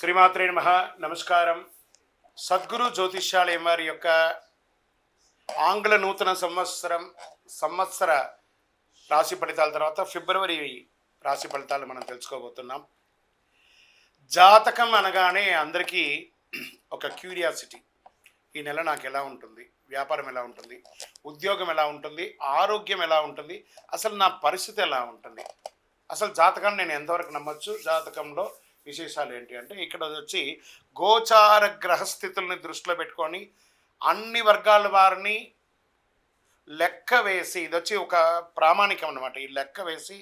శ్రీమాత్రే నమః. నమస్కారం. సద్గురు జ్యోతిష్యాలయం వారి యొక్క ఆంగ్ల నూతన సంవత్సర రాశి ఫలితాల తర్వాత ఫిబ్రవరి రాశి ఫలితాలు మనం తెలుసుకోబోతున్నాం. జాతకం అనగానే అందరికీ ఒక క్యూరియాసిటీ. ఈ నెల నాకు ఎలా ఉంటుంది, వ్యాపారం ఎలా ఉంటుంది, ఉద్యోగం ఎలా ఉంటుంది, ఆరోగ్యం ఎలా ఉంటుంది, అసలు నా పరిస్థితి ఎలా ఉంటుంది, అసలు జాతకాన్ని నేను ఎంతవరకు నమ్మొచ్చు, జాతకంలో విశేషాలు ఏంటి అంటే ఇక్కడ వచ్చి గోచార గ్రహస్థితుల్ని దృష్టిలో పెట్టుకొని అన్ని వర్గాల వారిని లెక్క వేసి, ఇది వచ్చి ఒక ప్రామాణికం అన్నమాట. ఈ లెక్క వేసి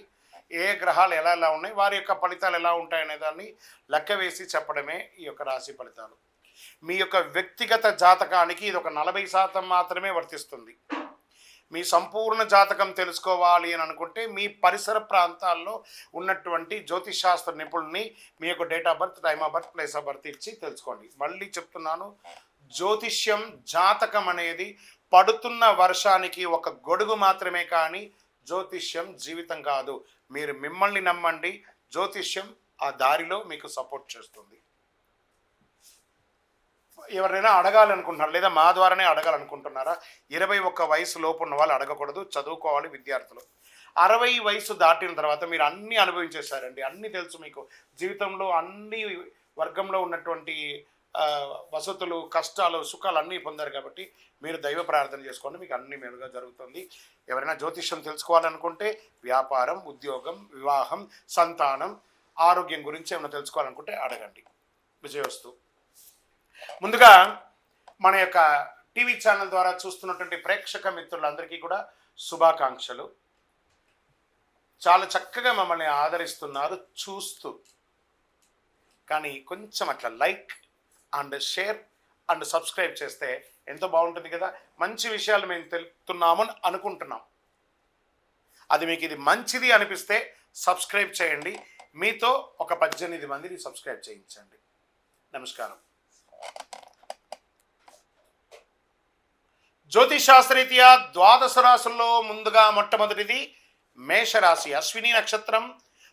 ఏ గ్రహాలు ఎలా ఎలా ఉన్నాయి, వారి యొక్క ఫలితాలు ఎలా ఉంటాయనే దాన్ని లెక్క వేసి చెప్పడమే ఈ యొక్క రాశి ఫలితాలు. మీ యొక్క వ్యక్తిగత జాతకానికి ఇది ఒక 40% మాత్రమే వర్తిస్తుంది. మీ సంపూర్ణ జాతకం తెలుసుకోవాలి అని అనుకుంటే మీ పరిసర ప్రాంతాల్లో ఉన్నటువంటి జ్యోతిషాస్త్ర నిపుణుల్ని మీ యొక్క date of birth, time of birth, place of birth ఇచ్చి తెలుసుకోండి. మళ్ళీ చెప్తున్నాను, జ్యోతిష్యం, జాతకం అనేది పడుతున్న వర్షానికి ఒక గొడుగు మాత్రమే, కానీ జ్యోతిష్యం జీవితం కాదు. మీరు మిమ్మల్ని నమ్మండి, జ్యోతిష్యం ఆ దారిలో మీకు సపోర్ట్ చేస్తుంది. ఎవరైనా అడగాలనుకుంటున్నారు లేదా మా ద్వారానే అడగాలనుకుంటున్నారా? 21 వయసు లోపు ఉన్న వాళ్ళు అడగకూడదు, చదువుకోవాలి విద్యార్థులు. 60 వయసు దాటిన తర్వాత మీరు అన్నీ అనుభవించేశారండి, అన్నీ తెలుసు మీకు. జీవితంలో అన్ని వర్గంలో ఉన్నటువంటి వసతులు, కష్టాలు, సుఖాలు అన్నీ పొందారు కాబట్టి మీరు దైవ ప్రార్థన చేసుకోండి, మీకు అన్ని మెరుగ్గా జరుగుతుంది. ఎవరైనా జ్యోతిష్యం తెలుసుకోవాలనుకుంటే వ్యాపారం, ఉద్యోగం, వివాహం, సంతానం, ఆరోగ్యం గురించి ఏమైనా తెలుసుకోవాలనుకుంటే అడగండి. విజయవస్తు. ముందుగా మన యొక్క టీవీ ఛానల్ ద్వారా చూస్తున్నటువంటి ప్రేక్షక మిత్రులందరికీ కూడా శుభాకాంక్షలు. చాలా చక్కగా మమ్మల్ని ఆదరిస్తున్నారు చూస్తూ, కానీ కొంచెం అట్లా like and share and subscribe చేస్తే ఎంతో బాగుంటుంది కదా. మంచి విషయాలు మేము తెలుపుతున్నామని అనుకుంటున్నాం. అది మీకు ఇది మంచిది అనిపిస్తే సబ్స్క్రైబ్ చేయండి. మీతో ఒక 18 మందిని సబ్స్క్రైబ్ చేయించండి. నమస్కారం. జ్యోతిషాస్త్రరీత్యా ద్వాదశ రాశుల్లో ముందుగా మొట్టమొదటిది మేషరాశి. అశ్విని నక్షత్రం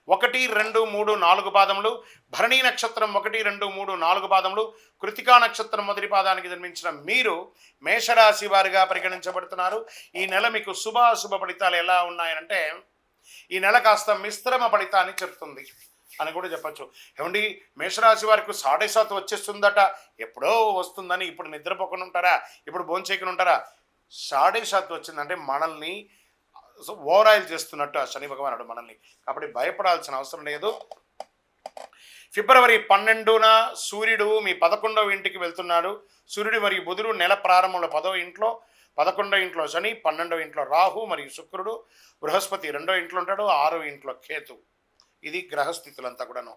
1, 2, 3, 4 పాదములు, భరణి నక్షత్రం 1, 2, 3, 4 పాదములు, కృతికా నక్షత్రం మొదటి పాదానికి జన్మించిన మీరు మేషరాశి వారిగా పరిగణించబడుతున్నారు. ఈ నెల మీకు శుభాశుభ ఫలితాలు ఎలా ఉన్నాయంటే, ఈ నెల కాస్త మిశ్రమ ఫలితాన్ని చెప్తుంది అని కూడా చెప్పచ్చు. ఏమండి, మేషరాశి వారికి 7.5 వచ్చేస్తుందట, ఎప్పుడో వస్తుందని ఇప్పుడు నిద్రపోకుండా ఉంటారా, ఇప్పుడు భోంచేయకుండా ఉంటారా? 7.5 వచ్చిందంటే మనల్ని ఓవరాయిల్ చేస్తున్నట్టు ఆ శని భగవానుడు మనల్ని. కాబట్టి భయపడాల్సిన అవసరం లేదు. ఫిబ్రవరి 12న సూర్యుడు మీ 11వ ఇంటికి వెళ్తున్నాడు. సూర్యుడు మరియు బుధుడు నెల ప్రారంభంలో 10వ ఇంట్లో, 11వ ఇంట్లో శని, 12వ ఇంట్లో రాహు మరియు శుక్రుడు, బృహస్పతి 2వ ఇంట్లో ఉంటాడు, 6వ ఇంట్లో కేతు. ఇది గ్రహస్థితులంతా కూడాను.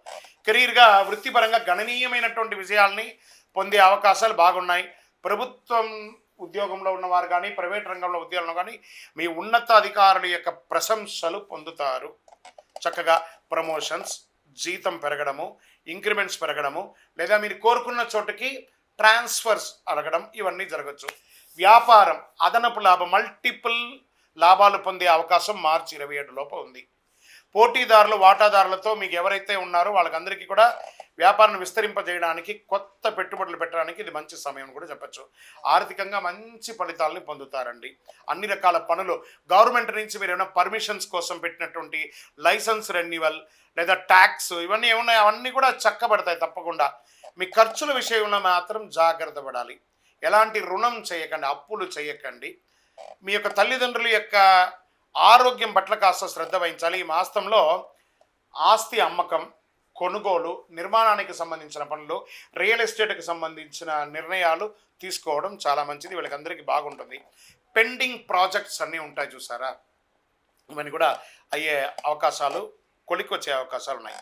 కెరీర్గా, వృత్తిపరంగా గణనీయమైనటువంటి విజయాల్ని పొందే అవకాశాలు బాగున్నాయి. ప్రభుత్వం ఉద్యోగంలో ఉన్నవారు కానీ, ప్రైవేట్ రంగంలో ఉద్యోగంలో కానీ మీ ఉన్నత అధికారుల యొక్క ప్రశంసలు పొందుతారు. చక్కగా ప్రమోషన్స్, జీతం పెరగడము, ఇంక్రిమెంట్స్ పెరగడము, లేదా మీరు కోరుకున్న చోటుకి ట్రాన్స్ఫర్స్ అడగడం, ఇవన్నీ జరగచ్చు. వ్యాపారం, అదనపు లాభం, మల్టిపుల్ లాభాలు పొందే అవకాశం మార్చి 27 లోపు ఉంది. పోటీదారులు, వాటాదారులతో మీకు ఎవరైతే ఉన్నారో వాళ్ళకందరికీ కూడా వ్యాపారాన్ని విస్తరింపజేయడానికి, కొత్త పెట్టుబడులు పెట్టడానికి ఇది మంచి సమయం కూడా చెప్పచ్చు. ఆర్థికంగా మంచి ఫలితాలని పొందుతారండి. అన్ని రకాల పనులు, గవర్నమెంట్ నుంచి మీరు ఏమైనా పర్మిషన్స్ కోసం పెట్టినటువంటి లైసెన్స్ రెన్యువల్ లేదా ట్యాక్స్, ఇవన్నీ ఏమున్నాయి అవన్నీ కూడా చక్కబడతాయి తప్పకుండా. మీ ఖర్చుల విషయంలో మాత్రం జాగ్రత్త పడాలి. ఎలాంటి రుణం చేయకండి, అప్పులు చేయకండి. మీ యొక్క తల్లిదండ్రుల యొక్క ఆరోగ్యం పట్ల కాస్త శ్రద్ధ వహించాలి. ఈ మాసంలో ఆస్తి అమ్మకం, కొనుగోలు, నిర్మాణానికి సంబంధించిన పనులు, రియల్ ఎస్టేట్కి సంబంధించిన నిర్ణయాలు తీసుకోవడం చాలా మంచిది. వీళ్ళకందరికీ బాగుంటుంది. పెండింగ్ ప్రాజెక్ట్స్ అన్నీ ఉంటాయి చూసారా, ఇవన్నీ కూడా అయ్యే అవకాశాలు, కొలికొచ్చే అవకాశాలు ఉన్నాయి.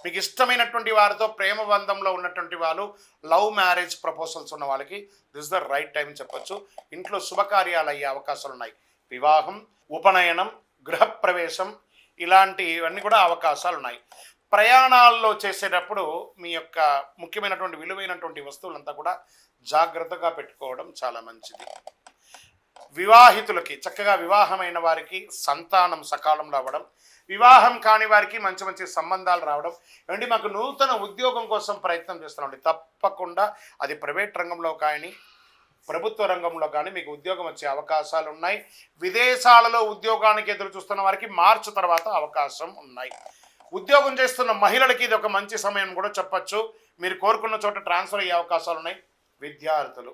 మీకు ఇష్టమైనటువంటి వారితో ప్రేమ బంధంలో ఉన్నటువంటి వాళ్ళు, లవ్ మ్యారేజ్ ప్రపోజల్స్ ఉన్న వాళ్ళకి this is the right time చెప్పచ్చు. ఇంట్లో శుభకార్యాలు అయ్యే అవకాశాలు ఉన్నాయి. వివాహం, ఉపనయనం, గృహప్రవేశం, ఇలాంటివన్నీ కూడా అవకాశాలు ఉన్నాయి. ప్రయాణాల్లో చేసేటప్పుడు మీ యొక్క ముఖ్యమైనటువంటి విలువైనటువంటి వస్తువులంతా కూడా జాగ్రత్తగా పెట్టుకోవడం చాలా మంచిది. వివాహితులకి, చక్కగా వివాహమైన వారికి సంతానం సకాలంలో అవ్వడం, వివాహం కాని వారికి మంచి మంచి సంబంధాలు రావడం. ఏమండి మాకు నూతన ఉద్యోగం కోసం ప్రయత్నం చేస్తున్నామండి. తప్పకుండా అది ప్రైవేట్ రంగంలో కానీ ప్రభుత్వ రంగంలో కానీ మీకు ఉద్యోగం వచ్చే అవకాశాలు ఉన్నాయి. విదేశాలలో ఉద్యోగానికి ఎదురు చూస్తున్న వారికి మార్చి తర్వాత అవకాశం ఉన్నాయి. ఉద్యోగం చేస్తున్న మహిళలకి ఇది ఒక మంచి సమయం కూడా చెప్పచ్చు. మీరు కోరుకున్న చోట ట్రాన్స్ఫర్ అయ్యే అవకాశాలు ఉన్నాయి. విద్యార్థులు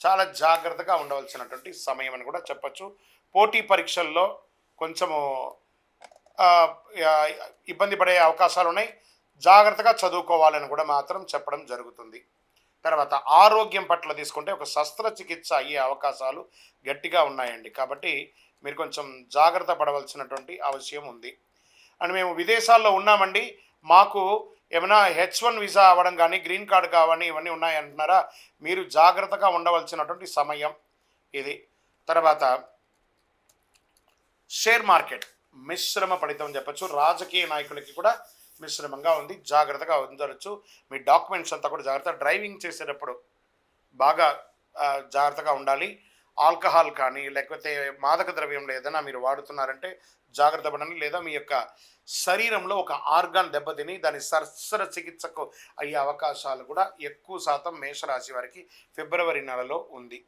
చాలా జాగ్రత్తగా ఉండవలసినటువంటి సమయం అని కూడా చెప్పచ్చు. పోటీ పరీక్షల్లో కొంచెము ఇబ్బంది పడే అవకాశాలు ఉన్నాయి. జాగ్రత్తగా చదువుకోవాలని కూడా మాత్రం చెప్పడం జరుగుతుంది. తర్వాత ఆరోగ్యం పట్ల తీసుకుంటే ఒక శస్త్రచికిత్స అయ్యే అవకాశాలు గట్టిగా ఉన్నాయండి. కాబట్టి మీరు కొంచెం జాగ్రత్త పడవలసినటువంటి అవసరం ఉంది. అండ్ మేము విదేశాల్లో ఉన్నామండి, మాకు ఏమైనా H1 వీసా అవ్వడం కానీ గ్రీన్ కార్డు కావని ఇవన్నీ ఉన్నాయంటున్నారా, మీరు జాగ్రత్తగా ఉండవలసినటువంటి సమయం ఇది. తర్వాత షేర్ మార్కెట్ మిశ్రమ ఫలితం చెప్పచ్చు. రాజకీయ నాయకులకి కూడా మిశ్రమంగా ఉంది, జాగ్రత్తగా ఉండవచ్చు. మీ డాక్యుమెంట్స్ అంతా కూడా జాగ్రత్త. డ్రైవింగ్ చేసేటప్పుడు బాగా జాగ్రత్తగా ఉండాలి. ఆల్కహాల్ కానీ లేకపోతే మాదక ద్రవ్యంలో ఏదైనా మీరు వాడుతున్నారంటే జాగ్రత్త పడండి. లేదా మీ యొక్క శరీరంలో ఒక ఆర్గాన్ దెబ్బతిని దాని శస్త్రచికిత్సకు అయ్యే అవకాశాలు కూడా ఎక్కువ శాతం మేషరాశి వారికి ఫిబ్రవరి నెలలో ఉంది.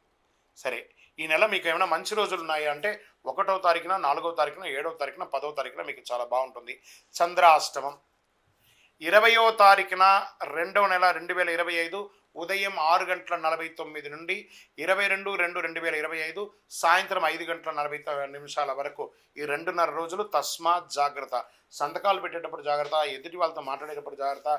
సరే, ఈ నెల మీకు ఏమైనా మంచి రోజులు ఉన్నాయా అంటే 1వ తారీఖున, 4వ తారీఖున, 7వ తారీఖున, 10వ తారీఖున మీకు చాలా బాగుంటుంది. చంద్రాష్టమం 20వ తారీఖున 2వ నెల 2025 ఉదయం 6:49 నుండి 22/2/2025 సాయంత్రం 5:40 వరకు ఈ 2.5 రోజులు తస్మాత్ జాగ్రత్త. సంతకాలు పెట్టేటప్పుడు జాగ్రత్త, ఎదుటి వాళ్ళతో మాట్లాడేటప్పుడు జాగ్రత్త,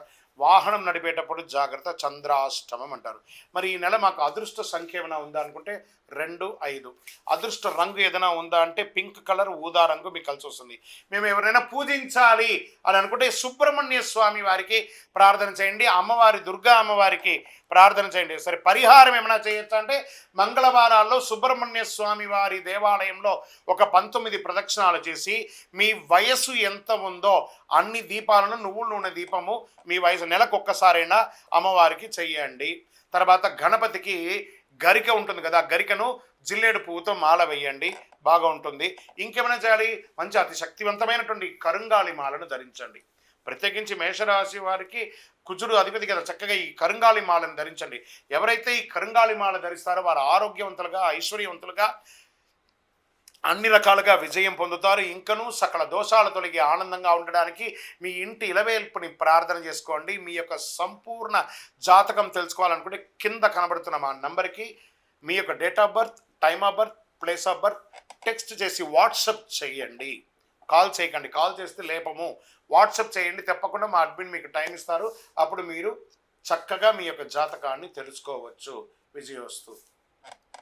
వాహనం నడిపేటప్పుడు జాగ్రత్త. చంద్రాష్టమం అంటారు. మరి ఈ నెల మాకు అదృష్ట సంఖ్య ఏమైనా ఉందా అనుకుంటే 2, 5. అదృష్ట రంగు ఏదైనా ఉందా అంటే పింక్ కలర్, ఊదా రంగు మీకు కలిసి వస్తుంది. మేము ఎవరైనా పూజించాలి అని అనుకుంటే సుబ్రహ్మణ్య స్వామి వారికి ప్రార్థన చేయండి, అమ్మవారి దుర్గా అమ్మవారికి ప్రార్థన చేయండి. సరే, పరిహారం ఏమైనా చేయొచ్చు అంటే మంగళవారాల్లో సుబ్రహ్మణ్య స్వామి వారి దేవాలయంలో ఒక 19 ప్రదక్షిణాలు చేసి మీ వయస్సు ఎంత ఉందో అన్ని దీపాలను, నువ్వుల నూనె దీపము మీ వయసు నెలకు ఒక్కసారైనా అమ్మవారికి చెయ్యండి. తర్వాత గణపతికి గరిక ఉంటుంది కదా, గరికను జిల్లేడు పువ్వుతో మాల వేయండి, బాగా ఉంటుంది. ఇంకేమైనా చేయాలి, మంచి అతి శక్తివంతమైనటువంటి కరుంగాలి మాలను ధరించండి. ప్రత్యేకించి మేషరాశి వారికి కుజుడు అధిపతి కదా, చక్కగా ఈ కరుంగాలి మాలను ధరించండి. ఎవరైతే ఈ కరుంగాలి మాల ధరిస్తారో వారు ఆరోగ్యవంతులుగా, ఐశ్వర్యవంతులుగా, అన్ని రకాలుగా విజయం పొందుతారు. ఇంకనూ సకల దోషాలు తొలగి ఆనందంగా ఉండడానికి మీ ఇంటి ఇలవేల్పుని ప్రార్థన చేసుకోండి. మీ యొక్క సంపూర్ణ జాతకం తెలుసుకోవాలనుకుంటే కింద కనబడుతున్న మా నంబర్కి మీ యొక్క date of birth, time of birth, place of birth text చేసి వాట్సప్ చేయండి. కాల్ చేయకండి, కాల్ చేస్తే లేపము. వాట్సప్ చేయండి, తప్పకుండా మా అడ్మిన్ మీకు టైం ఇస్తారు. అప్పుడు మీరు చక్కగా మీ యొక్క జాతకాన్ని తెలుసుకోవచ్చు. విజయోస్తు.